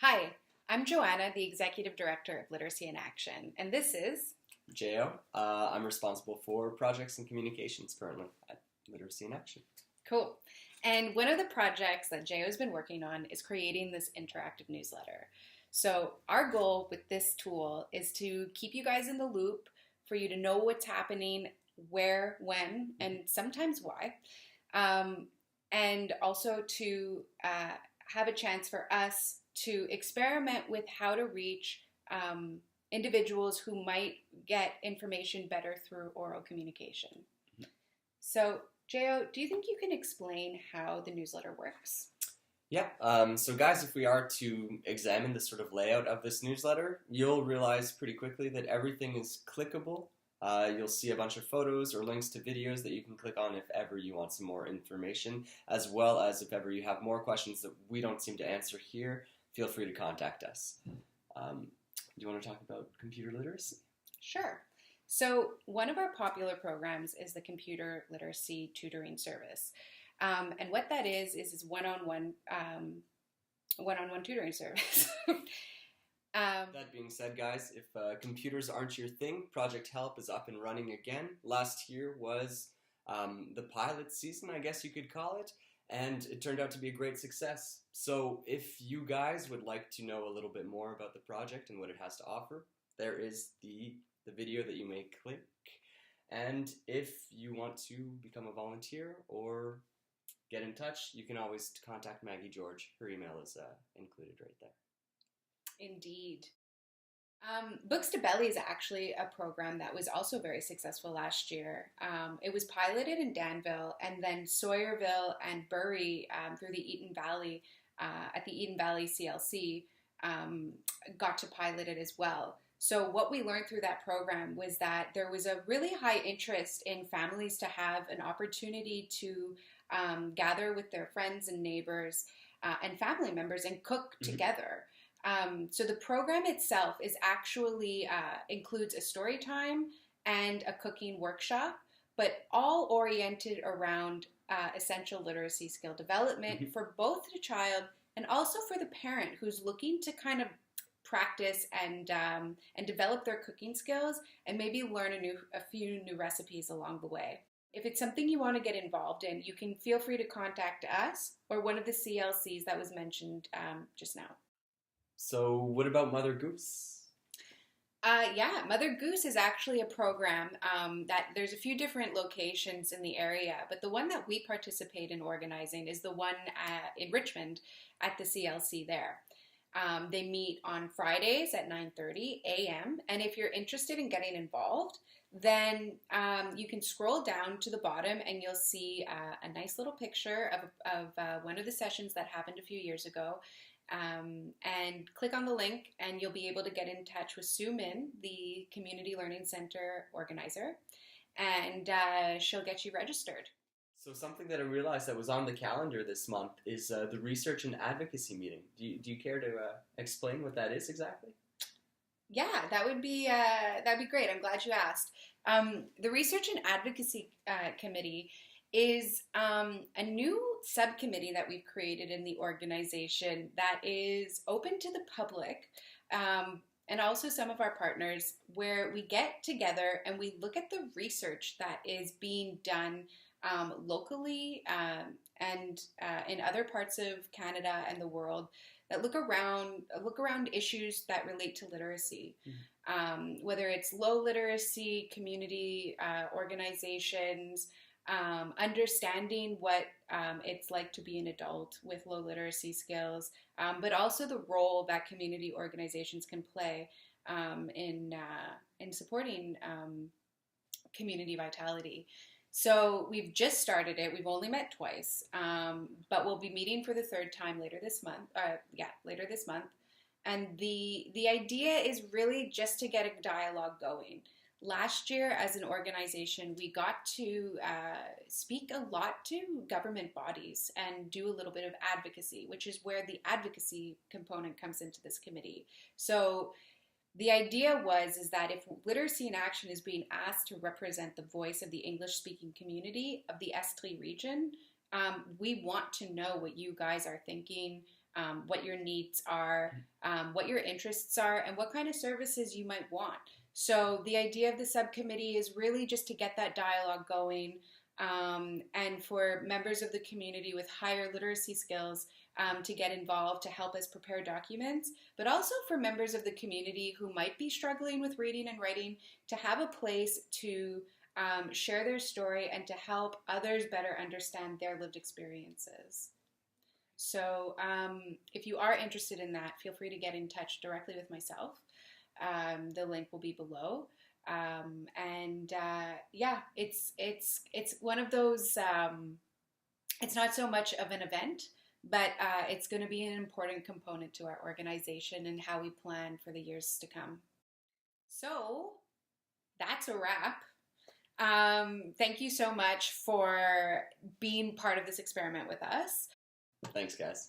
Hi, I'm Joanna, the Executive Director of Literacy in Action, and this is Jo. I'm responsible for projects and communications currently at Literacy in Action. Cool. And one of the projects that Jo has been working on is creating this interactive newsletter. So our goal with this tool is to keep you guys in the loop, for you to know what's happening, where, when, and sometimes why. And also to have a chance for us to experiment with how to reach individuals who might get information better through oral communication. So, Jo, do you think you can explain how the newsletter works? Yeah, so guys, if we are to examine the sort of layout of this newsletter, you'll realize pretty quickly that everything is clickable. You'll see a bunch of photos or links to videos that you can click on if ever you want some more information, as well as if ever you have more questions that we don't seem to answer here, feel free to contact us. Do you want to talk about computer literacy? Sure. So one of our popular programs is the Computer Literacy Tutoring Service. And what that is one-on-one tutoring service. That being said, guys, if computers aren't your thing, Project Help is up and running again. Last year was the pilot season, I guess you could call it, and it turned out to be a great success. So if you guys would like to know a little bit more about the project and what it has to offer, there is the video that you may click. And if you want to become a volunteer or get in touch, you can always contact Maggie George. Her email is included right there. Indeed. Books to Belly is actually a program that was also very successful last year. It was piloted in Danville, and then Sawyerville and Bury through the Eaton Valley, at the Eaton Valley CLC, got to pilot it as well. So what we learned through that program was that there was a really high interest in families to have an opportunity to gather with their friends and neighbors and family members and cook together. So the program itself is actually includes a story time and a cooking workshop, but all oriented around essential literacy skill development for both the child and also for the parent who's looking to kind of practice and develop their cooking skills and maybe learn a few new recipes along the way. If it's something you want to get involved in, you can feel free to contact us or one of the CLCs that was mentioned just now. So what about Mother Goose? Yeah, Mother Goose is actually a program that there's a few different locations in the area, but the one that we participate in organizing is the one in Richmond at the CLC there. They meet on Fridays at 9:30 a.m. And if you're interested in getting involved, then you can scroll down to the bottom and you'll see a nice little picture of one of the sessions that happened a few years ago. And click on the link and you'll be able to get in touch with Sue Min, the Community Learning Center organizer, and she'll get you registered. So something that I realized that was on the calendar this month is the Research and Advocacy meeting. Do you care to explain what that is exactly? Yeah, that'd be great. I'm glad you asked. The Research and Advocacy Committee is a new subcommittee that we've created in the organization that is open to the public and also some of our partners, where we get together and we look at the research that is being done locally and in other parts of Canada and the world that look around issues that relate to literacy, whether it's low literacy, community organizations, understanding what it's like to be an adult with low literacy skills, but also the role that community organizations can play in supporting community vitality. So we've just started it. We've only met twice, but we'll be meeting for the third time later this month. Later this month. And the idea is really just to get a dialogue going. Last year, as an organization, we got to speak a lot to government bodies and do a little bit of advocacy, which is where the advocacy component comes into this committee. So the idea is that if Literacy in Action is being asked to represent the voice of the English-speaking community of the Estrie region, we want to know what you guys are thinking what your needs are, what your interests are, and what kind of services you might want. So the idea of the subcommittee is really just to get that dialogue going, and for members of the community with higher literacy skills to get involved to help us prepare documents, but also for members of the community who might be struggling with reading and writing to have a place to share their story and to help others better understand their lived experiences. So if you are interested in that, feel free to get in touch directly with myself. The link will be below. Yeah, it's one of those, it's not so much of an event, but it's going to be an important component to our organization and how we plan for the years to come. So that's a wrap. Thank you so much for being part of this experiment with us. Thanks, guys.